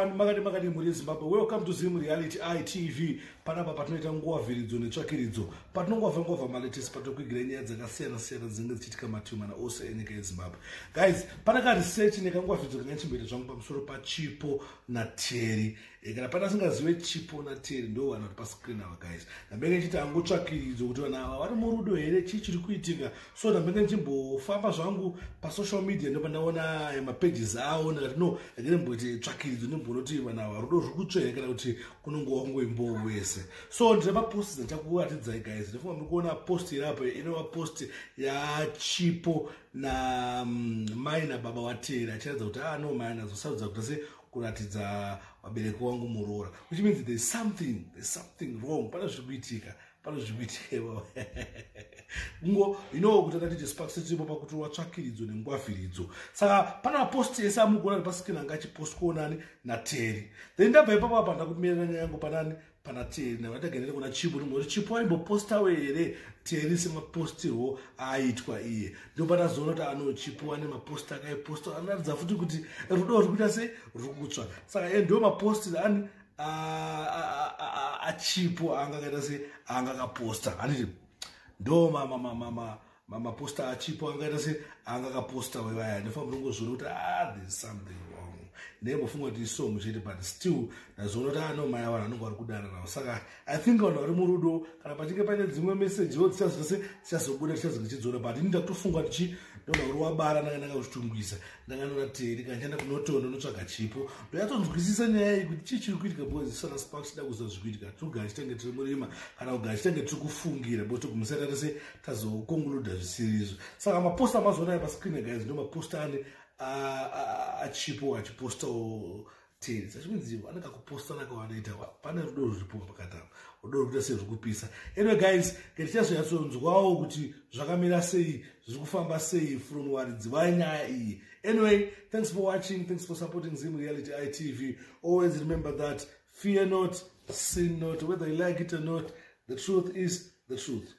everyone, Magadi muri Zimbabwe. Welcome to Zim Reality ITV. Panapa patinoita nguva vhiridzo netsvakiridzo. Patinongova maletesi patokwigira nyaya dzakasiyana siyana dzinenge dzichiitika matuma ose enyika yeZimbabwe. Guys, panaka research nekanguva vhiridzo kangachimboita zvangu pamusoro paChipo naTeri. Kana pana singazive Chipo naTeri ndo vanhu vari pascreen ava guys. Ndambenge ndichiti angotsvakiridzo kuti vanhu ava vari murudo here, chii chiri kuitika. So ndambenge ndichimbofamba zvangu pasocial media ndo pandaona mapages avo ndikati no ndamboite tsvakiridzo ndimbonoti vanhu ava rudo ruri kutsvera kana kuti kunongova kungoimbowo wese. So ndine mapost dzandichakuratidzai guys. Ndifunga muri kuona post iri apa inova post yaChipo na mai nababa vaTeri achiratidza kuti no mai nazosarudza kuti ase kuratidza vabereki vangu muroora, which means there's something wrong. Pana zvikuitika ivo ngo kuti andati sparks Chipo pakuti watsvakiridzo nengwavhiridzo. Saka pana maposti ese amugona kuti paskini anga achipost kuonani naTeri. Then ndabva ipapo apa ndakumirira nyaya yangu panani panaTeri navatagendera kuna Chipo kuti Chipo aimbopostawo here Teri semapostirwo aiitwa iye. Ndo patazoona kuti ano Chipo ane maposti akaiposta anoratidza futi kuti rudo ruri kuita se ruri kutsva. Saka ndo maposti ani aChipo angakaita se angakaposta. Handiti ndo maposta aChipo angaita se angakaposta wevaya. Ndofamba ndongozviona kuti there's something wrong. Ndembofunga kuti isongo chete but still ndazoona kuti no mai vanhu anonga vari kudana navo. Saka I think vanhu vari murudo kana pachinge paine dzimwe mesejiwo dzichazobuda tichazonge tichidziona but ini ndakutofunga kuti ndona uri wabara ndanga kuzvitungwisa ndanganoona Teri kandienda kunotonda notsvaga Chipo ndoyatonzwisisa nyaya iyi kuti chii chiri kuitika because isana sparks da kuziva zviri kuitika togara titange tiri murima kana kugara titange tiri kufungira bo togumisira tese tazokonkuluda zvisiri izvo. Saka maposta amazoona pascreen guys ndo maposta ane aChipo achipostawo Teri. Sachimwenzi anenge akuposta nakawanoita pane rudo ruripo pakatapa rudo rurikuita sei rurikupisa. Anyway guys, ketichazonyatsonzwawo kuti zvakamira sei zviri kufamba sei from waridzi wanyaya iyi. Anyway, thanks for watching, thanks for supporting Zim Reality ITV. Always remember that fear not, sin not, whether you like it or not, the truth is the truth.